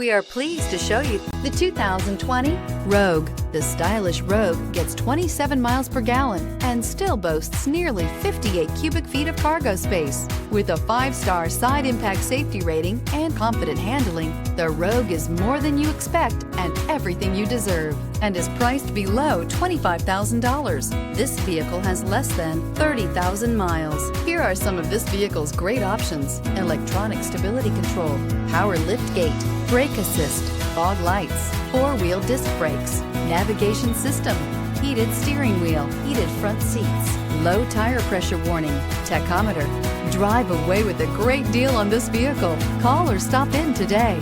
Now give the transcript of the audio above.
We are pleased to show you the 2020 Rogue. The stylish Rogue gets 27 miles per gallon and still boasts nearly 58 cubic feet of cargo space. With a 5-star side impact safety rating and confident handling, the Rogue is more than you expect and everything you deserve, and is priced below $25,000. This vehicle has less than 30,000 miles. Here are some of this vehicle's great options: electronic stability control, power liftgate, brake assist, fog lights, 4-wheel disc brakes, navigation system, heated steering wheel, heated front seats, low tire pressure warning, tachometer. Drive away with a great deal on this vehicle. Call or stop in today.